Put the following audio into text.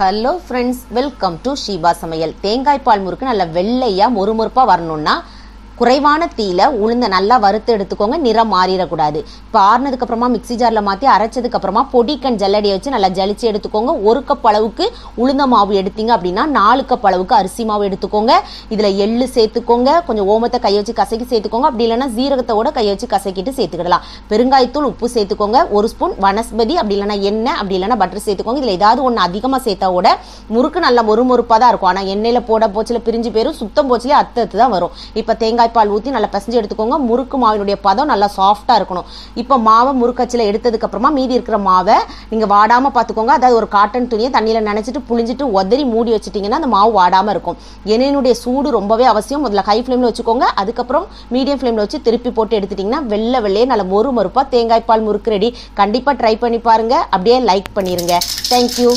Hello friends, welcome to Sheeba சமையல். தேங்காய் பால் முறுக்கு நல்ல வெள்ளையா மொறுமொறுப்பா வரணும்னா குறைவான தீயில உளுந்த நல்லா வறுத்து எடுத்துக்கோங்க. நிறம் மாறிடக்கூடாது. இப்போ ஆறுனதுக்கு அப்புறமா மிக்சி ஜாரில் மாற்றி அரைச்சதுக்கு அப்புறமா பொடிக்கன் ஜல்லடியை வச்சு நல்லா ஜலிச்சு எடுத்துக்கோங்க. 1 கப் அளவுக்கு உளுந்த மாவு எடுத்தீங்க அப்படின்னா 4 கப் அளவுக்கு அரிசி மாவு எடுத்துக்கோங்க. இதில் எள்ளு சேர்த்துக்கோங்க. கொஞ்சம் ஓமத்தை கையை வச்சு கசக்கி சேர்த்துக்கோங்க. அப்படி இல்லைன்னா ஜீரகத்தோட கையை வச்சு கசக்கிட்டு சேர்த்துக்கிடலாம். பெருங்காயத்தூள், உப்பு சேர்த்துக்கோங்க. 1 ஸ்பூன் வனஸ்பதி, அப்படி இல்லைன்னா எண்ணெய், அப்படி இல்லைன்னா பட்டர் சேர்த்துக்கோங்க. இதில் ஏதாவது ஒன்று அதிகமாக சேர்த்தாவோட முறுக்கு நல்லா மொறுமொறுப்பாக தான் இருக்கும். ஆனால் எண்ணெயில் போட போச்சில் பிரிஞ்சு போயிடும், சுத்தம் போச்சிலே அத்து தான் வரும். இப்போ தேங்காய் பால் ஊற்றி நல்லா பிசைஞ்சு எடுத்துக்கோங்க. முறுக்கு மாவினுடைய பதம் நல்லா சாஃப்டா இருக்கணும். இப்போ மாவை முறுக்கச்சில எடுத்ததுக்கு அப்புறமா மீதி இருக்கிற மாவை நீங்க வாடாம பார்த்துக்கோங்க. அதாவது ஒரு காட்டன் துணியை தண்ணியில நனைச்சிட்டு புளிஞ்சிட்டு உதறி மூடி வச்சுட்டீங்கன்னா அந்த மாவு வாடாம இருக்கும். எண்ணெயினுடைய சூடு ரொம்பவே அவசியம். முதல்ல ஹை ஃப்ளேம்ல வச்சுக்கோங்க. அதுக்கப்புறம் மீடியம் ஃப்ளேம்ல வச்சு திருப்பி போட்டு எடுத்துட்டீங்கன்னா வெள்ளையே நல்ல மொறுமொறுப்பா தேங்காய் பால் முறுக்கு ரெடி. கண்டிப்பா ட்ரை பண்ணி பாருங்க. அப்படியே லைக் பண்ணிருங்க. தேங்க்யூ.